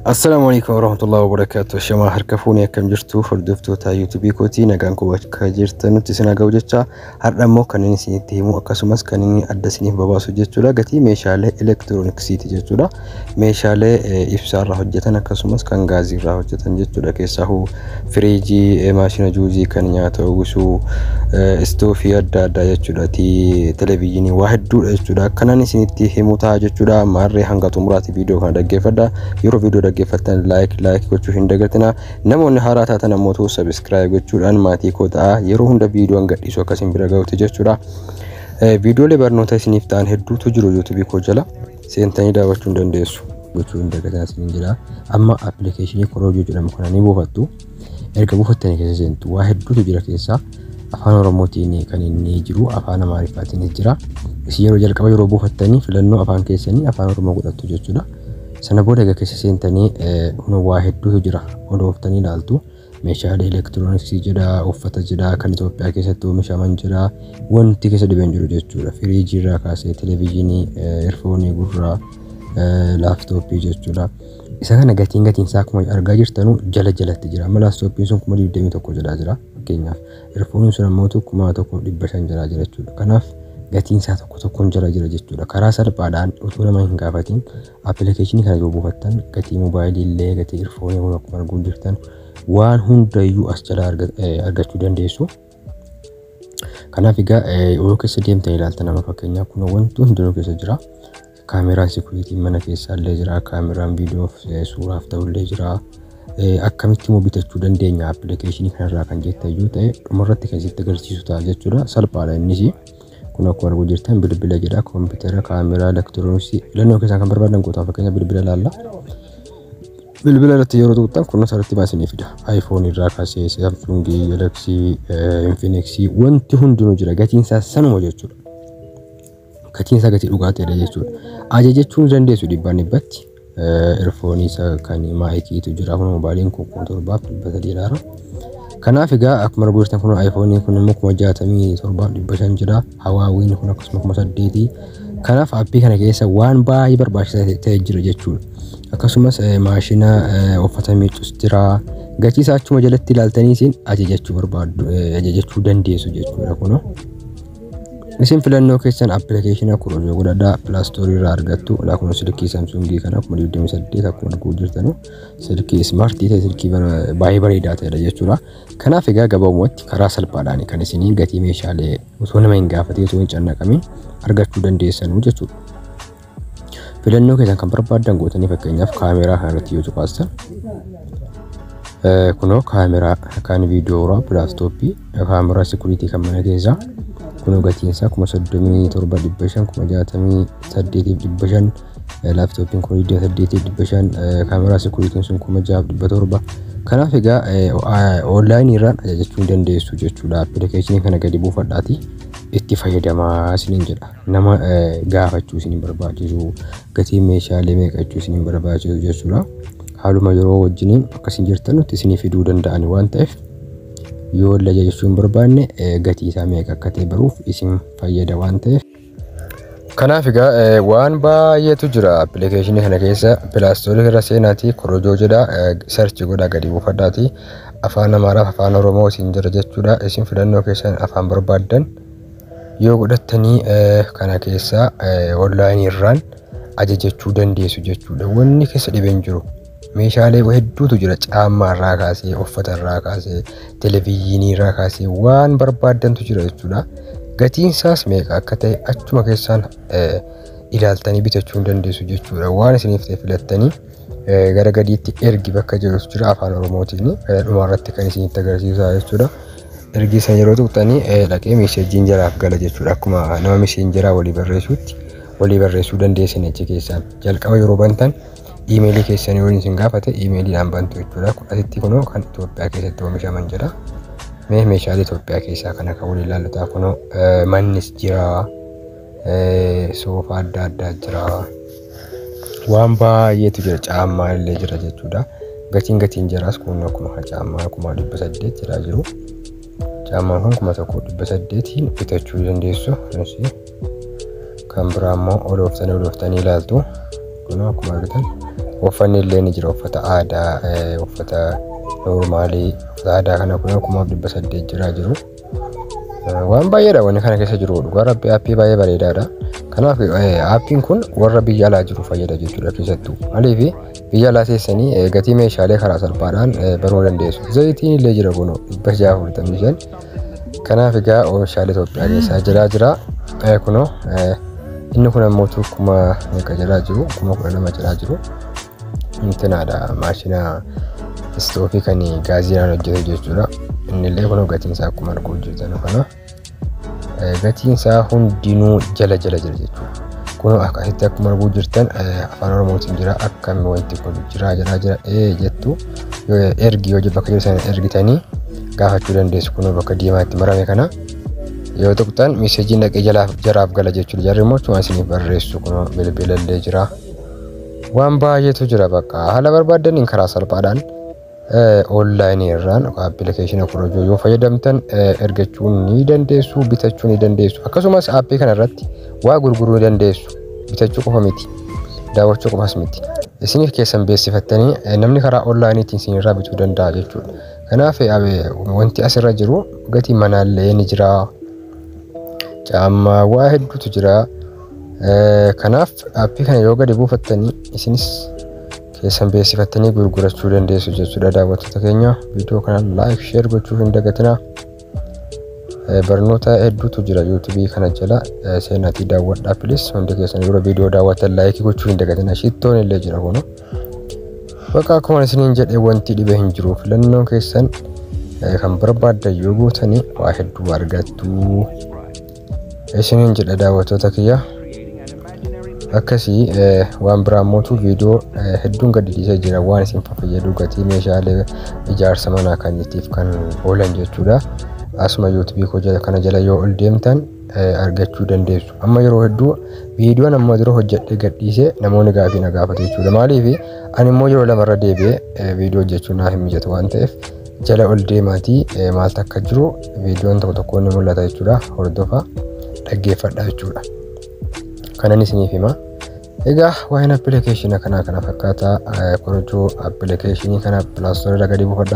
السلام عليكم ورحمة الله وبركاته. شما هركفوني كم جرتو فردفتو تا يوتيوب كوتي نغانكو كجرتنو تسنا غوجچا هردمو كنني سيتيمو اكسمس كنني ادسني باباسو جچودا غتي ميشاله الكترونكسيتي جچودا ميشاله افسار حجتن اكسمس كان غازي را حجتن جچودا كيساهو فريجي ماشينا جوزي كنيا توغسو استوفي ادا جچودا تي تلفزيوني واحد دو جچودا كنني سيتي هيموتا جچودا ماري هانغاتو مراتي فيديو كان دغفدا يورو فيديو دغفتن لايك gochuu hin dagatina namoonni haaraa taatan ammoo subscribe gochuudhaan maatii kootaa yeroo hunda viidiyoon gadhiisu akkasiin bira ga'uuti jechuudha. Viidiyoolee barnoota isiniif ta'an hedduutu jiru YouTube koo jala seentanii daawwachuu hin dandeessu gochuu hin dagatina isiniin jira. Amma appilikeeshinii Korojoo jedhamu kana ni buufattu. Erga buufattanii keessa seentu waa hedduutu jira keessaa. Afaan Oromootiin kan inni jiru, afaan Amaariffaatiin jira. Isin yeroo jalqaba yeroo buufattanii filannoo afaan keessanii afaan Oromoo godhattu jechuudha. Sana booda egaa keessa seentanii waa hedduutu jira. Odooftanii ilaaltu meeshaalee elektirooniksii jira, uffata jira, kan Itoophiyaa keessatti oomishaman jira, wanti keessa dhiban jiru jechuudha. Firiijii irraa kaasee televiizyinii, eerfoonii gurraa, laaptooppii jechuudha. Isa kana gatiin isaa akkuma argaa jirtanu jala jalatti jira. Amma laaptooppiin sun 21 jedhaa jira. Fakkeenyaaf eerfooniin sun ammoo 1500 jedhaa jira jechuudha. Kanaaf gatiin isaa tokkoon jala jira jechuudha. Karaa salphaadhaan utuu nama hin gaafatin appilikeeshinii kana yoo buufattan gatii moobaayilii illee gatii eerfoonii kun akkuma arguu jirtan waan hundayyuu as jala argachuu dandeessu. Kanaaf egaa yoo keessa deemtanii ilaaltan nama fakkeenyaaf kun wanti hundinuu keessa jira. Kaameraan security mana keessa illee jira, kaameraan viidiyoof suuraaf ta'u illee jira. Akkamitti immoo bitachuu dandeenya appilikeeshinii kanarraa kan jettayyuu ta'e dhumarratti kan sitti agarsiisu ta'a jechuudha. Salphaadha innis. Kun akkuma arguu jirtan bilbila jedha, kompiitara, kaameraa, elektirooniksii filannoo keessaa kan barbaadan gootaa fakkeenya bilbila ilaalla. Bilbila irratti yeroo tuqxan kun asirratti baasanii fida. iPhone irraa kaasee Samsung, Galaxy, Infinix wanti hundinuu jira. Gatiin isaa sanuma jechuudha. Gatiin isaa gatii dhugaa ta'edha jechuudha. Ajajachuun dandeessu dhibbaan dhibbatti. Eerfoonii isa kan maayikiitu jira. Kun moobaayiliin kun 7,300 ilaala. Kanaaf egaa akkuma arguu jirtan kun iPhone kun immoo 67,500 jira. Huawei kun akkasuma 8. Kanaaf aappii kana keessa waan baay'ee barbaachisaa ta'e jira jechuudha. Akkasumas maashina uffata miiccus jira. Gatii isaa achuma jalatti ilaaltanii isin ajajachuu dandeessu jechuudha kun. Isin filannoo keessan appilikeeshina Korojoo godhadhaa Play Store irraa argattu. Kun silkii Samsung kana 28 akkuma arguu jirtanu silkii smartii ta'e silkii baay'ee bareedaa ta'edha jechuudha. Kanaaf egaa gabaabumatti karaa salphaadhaan kan isin gatii meeshaalee osoo nama hin gaafatin osoo hin cannaqamin argachuu dandeessanu jechuudha. Filannoo keessan kan barbaadan gootanii fakkeenyaaf kaameraa kanarratti yoo tuqaastan kunoo kaameraa kan viidiyoo laaptooppii kaameraa security kan mana keessaa kun gatiin isaa 37,500 68,500 laaptooppiin kun 28,500 kaameraa security sun 6,700. Kanaaf egaa onlaayinii irraan ajajachuu dandeessu jechuudha. Appilikeeshinii kana gadi buufadhaatii itti fayyadamaa isiniin jedha. Nama gaafachuu isin barbaachisu, gatii meeshaalee meeqachuu isin barbaachisu jechuudha. Haaluma yeroo wajjiniin akkasiin jirtan nuti isinii fiduu danda'ani waan ta'eef yoo ajajachuu hin barbaanne gatii isaa meeqa akka ta'e baruuf isin fayyada waan ta'eef. Kanaaf egaa waan baay'eetu jira appilikeeshinii kana keessa. Play Store irra seenaatii Korojoo jedha, search godhaa gadi buufadhaatii afaan Amaaraaf afaan Oromoo isin jira jechuudha. Isin filannoo keessan afaan barbaadan yoo godhattanii kana keessa onlaayinii irraan ajajachuu dandeessu jechuudha. Wanni keessa dhibeen jiru meeshaalee hedduutu jira. Caammaa irraa kaasee, uffata irraa kaasee, televiizyinii irraa kaasee waan barbaadantu jira jechuudha. Gatiin isaas meeqa akka ta'e achuma keessaan ilaaltanii bitachuu dandeessu jechuudha. Waan isiniif ta'e filattanii gara gadiitti ergi bakka jirutu jira afaan Oromootiin dhumarratti kan isinitti agarsiisaa jechuudha. Ergi san yeroo tuqxanii dhaqee meesheejiin jalaaf gala jechuudha. Akkuma nama meesheejiin walii barreessuutti walii barreessuu dandeessan achi keessaan. Jalqaba yeroo bantan iimeelii keessanii waliin isin gaafate iimeeliidhaan bantu jechuudha. Asitti kunoo kan Itoophiyaa keessatti oomishaman jedha. Meeshaalee Itoophiyaa keessaa kana kan waliin ilaallutaa kunoo mannis jira, soofaa adda addaa jira. Waan baay'eetu jira. Caammaa illee jira jechuudha. Gatiin jiraas kun akkuma caammaa 800 jira jiru. Caammaan kun 1,800 bitachuu dandeessu. Kan biraa immoo odooftanii ilaaltu. Kun akkuma argitan uffanni illee ni jira uffata aadaa uffata normaalii uffata aadaa kana kun 1800 jira jiru. Waan baay'eedha wanni kana keessa jiru dhugaa rabbi aappii baay'ee bareedaadha. Kanaaf aappiin kun warra biyya alaa jiru fayyada jechuudha keessattuu. Maaliif biyya alaa teessanii gatii meeshaalee karaa salphaadhaan baruu dandeessu. Zayitiin illee jira kun 645. Kanaaf egaa oomishaalee Itoophiyaa keessaa jira. Kunoo inni kun ammoo kuma meeqa jira jiru 12 jira jiru. Intinaadha maashina istoofii kan gaaziidhaan hojjetu jechuudha. Inni illee kunoo gatiin isaa akkuma arguu jirtan kana. Gatiin isaa hundinuu jala jira jechuudha. Kunoo akkasitti akkuma arguu jirtan afaan Oromootiin jira akkami wanti kun jira jettu yoo ergi yoo bakka jiru sana ergitanii gaafachuu dandeessu. Kunoo bakka diimaatti marame kana yoo tuqxan meeseejiin dhaqee jaraaf gala jechuudha. Jarri immoo achuma isiniif barreessu. Kunoo bilbila illee jira. Waan baay'eetu jira bakka haala barbaaddaniin karaa salphaadhaan online irraan application korojoo yoo fayyadamtan ergachuu ni dandeessu, bitachuu ni dandeessu. Akkasumas aappii kana irratti waa gurguruu ni dandeessu. Bitachuu qofa miti, daawwachuu qofas miti. Isiniif keessan beeksifattanii namni karaa onlineetiin isinirraa bituu danda'a jechuudha. Kanaaf wanti asirra jiru gatii manaallee ni jira. Caammaa waa hedduutu jira. Kanaaf aappii kana yoo gadi buufattanii isinis keessan beeksifattanii gurgurachuu dandeessu jechuudha. Daawwattoota keenya viidiyoo kana like share gochuuf hin dagatinaa. Barnoota hedduutu jira YouTube kana jala seenaatii daawwadhaa please. Hundi keessan yeroo viidiyoo daawwatan like gochuuf hin dagatinaa. Shittoon illee jira kuno. Bakka akkuma isiniin jedhee wanti dhibee hin jiru filannoo keessan kan barbaaddan yoo gootanii waa hedduu argattu. Isiniin jedha daawwattoota kiyya. Akkasii waan biraa mootu viidiyoo hedduun gadi dhiisee jira waan isin fayyadu gatii meeshaalee ijaarsa manaa kanitiif kan oolan jechuudha. Asuma YouTube kana jala yoo ol deemtan argachuu dandeessu. Amma yeroo hedduu viidiyoon amma dura hojjedhee gadhiisee namoonni gaafii na gaafatu jechuudha. Maaliif ani immoo yeroo lamarra deebi'ee viidiyoo hojjechuun naaf hin mijatu waan ta'eef jala ol deemaatii maaltu akka jiru viidiyoon tokko ni mul'ata jechuudha. Hordofaa dhaggeeffadhaa jechuudha. Kanan isiniif hima. Egaa waa'een application kana fakkaata korojoo application kana Play Store irra gadi buufadhaa.